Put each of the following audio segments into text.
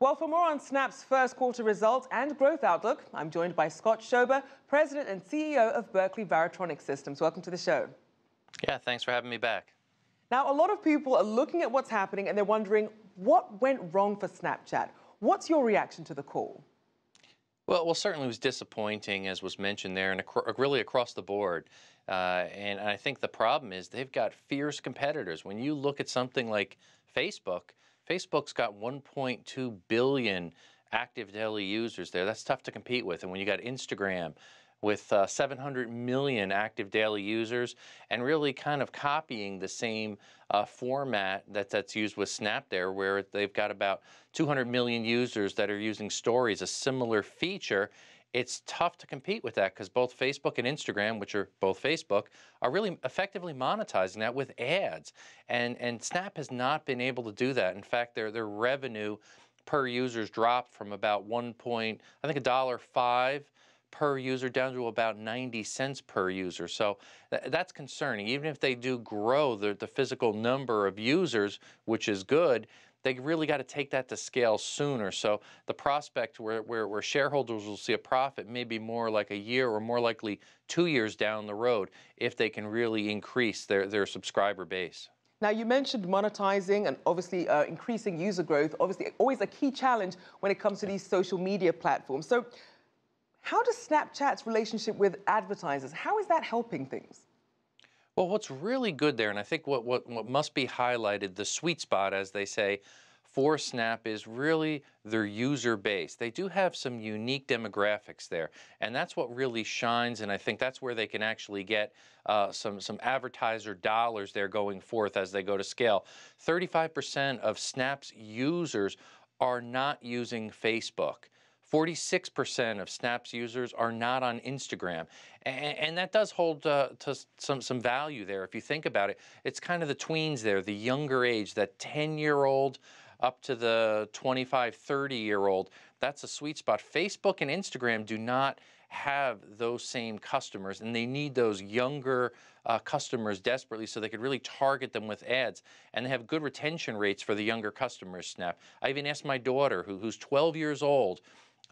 Well, for more on Snap's first quarter results and growth outlook, I'm joined by Scott Shoeber, President and CEO of Berkeley Varitronics Systems. Welcome to the show. Yeah, thanks for having me back. Now, a lot of people are looking at what's happening and they're wondering what went wrong for Snapchat. What's your reaction to the call? Well, certainly it was disappointing, as was mentioned there, and really across the board. And I think the problem is they've got fierce competitors. When you look at something like Facebook's got 1.2 billion active daily users there. That's tough to compete with. And when you got Instagram with 700 million active daily users and really kind of copying the same format that's used with Snap there, where they've got about 200 million users that are using stories, a similar feature, it's tough to compete with that because both Facebook and Instagram, which are both Facebook, are really effectively monetizing that with ads. And Snap has not been able to do that. In fact, their revenue per user's dropped from about $1.05 per user down to about 90 cents per user. So that's concerning. Even if they do grow the physical number of users, which is good, they really got to take that to scale sooner. So the prospect where shareholders will see a profit may be more like a year or more likely 2 years down the road if they can really increase their subscriber base. Now, you mentioned monetizing and obviously increasing user growth, obviously always a key challenge when it comes to these social media platforms. So how does Snapchat's relationship with advertisers, how is that helping things? Well, what's really good there, and I think what must be highlighted, the sweet spot, as they say, for Snap is really their user base. They do have some unique demographics there, and that's what really shines, and I think that's where they can actually get some advertiser dollars there going forth as they go to scale. 35% of Snap's users are not using Facebook. 46% of Snap's users are not on Instagram. And that does hold to some value there. If you think about it, it's kind of the tweens there, the younger age, that 10-year-old up to the 25, 30-year-old. That's a sweet spot. Facebook and Instagram do not have those same customers, and they need those younger customers desperately so they could really target them with ads. And they have good retention rates for the younger customers, Snap. I even asked my daughter, who's 12 years old,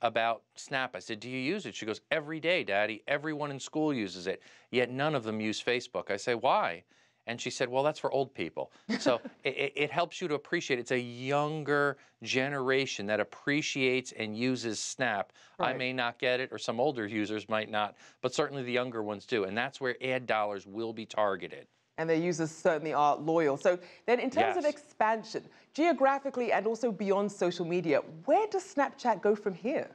about Snap. I said, do you use it? She goes, every day, Daddy. Everyone in school uses it, yet none of them use Facebook. I say, why? And she said, well, that's for old people. So it helps you to appreciate. It's a younger generation that appreciates and uses Snap. Right. I may not get it, or some older users might not, but certainly the younger ones do. And that's where ad dollars will be targeted. And their users certainly are loyal. So then in terms of expansion, geographically and also beyond social media, where does Snapchat go from here?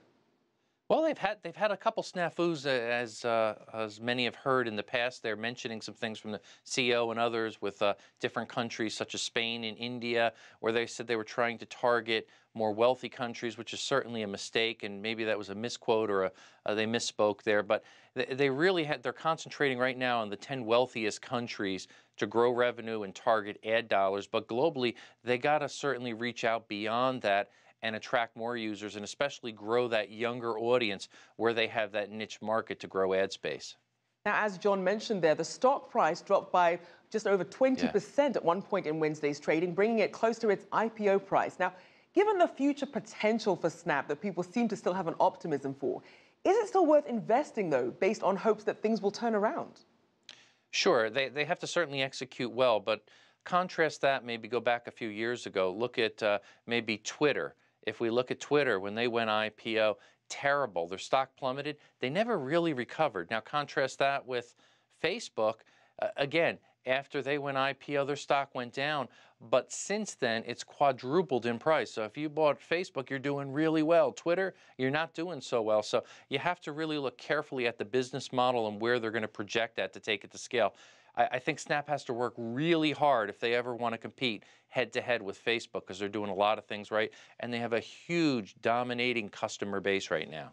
Well, they've had a couple snafus, as many have heard in the past. They're mentioning some things from the CEO and others with different countries such as Spain and India, where they said they were trying to target more wealthy countries, which is certainly a mistake, and maybe that was a misquote or they misspoke there. But they're concentrating right now on the 10 wealthiest countries to grow revenue and target ad dollars. But globally, they got to certainly reach out beyond that and attract more users, and especially grow that younger audience where they have that niche market to grow ad space. Now, as John mentioned there, the stock price dropped by just over 20% at one point in Wednesday's trading, bringing it close to its IPO price. Now, given the future potential for Snap that people seem to still have an optimism for, is it still worth investing, though, based on hopes that things will turn around? Sure, they have to certainly execute well, but contrast that, maybe go back a few years ago, look at maybe Twitter. If we look at Twitter, when they went IPO, terrible. Their stock plummeted. They never really recovered. Now contrast that with Facebook. Again, after they went IPO, their stock went down. But since then, it's quadrupled in price. So if you bought Facebook, you're doing really well. Twitter, you're not doing so well. So you have to really look carefully at the business model and where they're going to project that to take it to scale. I think Snap has to work really hard if they ever want to compete head-to-head with Facebook, because they're doing a lot of things right, and they have a huge, dominating customer base right now.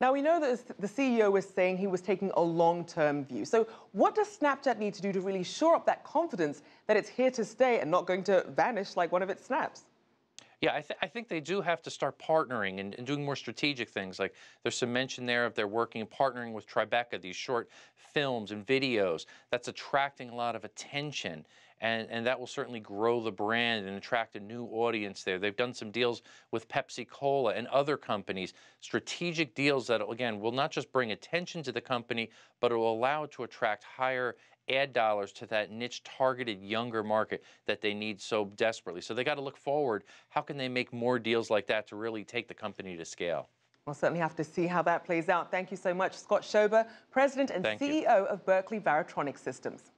Now, we know that the CEO was saying he was taking a long-term view. So what does Snapchat need to do to really shore up that confidence that it's here to stay and not going to vanish like one of its snaps? Yeah, I think they do have to start partnering and doing more strategic things. Like there's some mention there of they're partnering with Tribeca, these short films and videos that's attracting a lot of attention. and that will certainly grow the brand and attract a new audience there. They've done some deals with Pepsi-Cola and other companies, strategic deals that, again, will not just bring attention to the company, but it will allow it to attract higher ad dollars to that niche targeted younger market that they need so desperately. So they got to look forward. How can they make more deals like that to really take the company to scale? We'll certainly have to see how that plays out. Thank you so much, Scott Shoeber, President and CEO of Berkeley Varitronics Systems.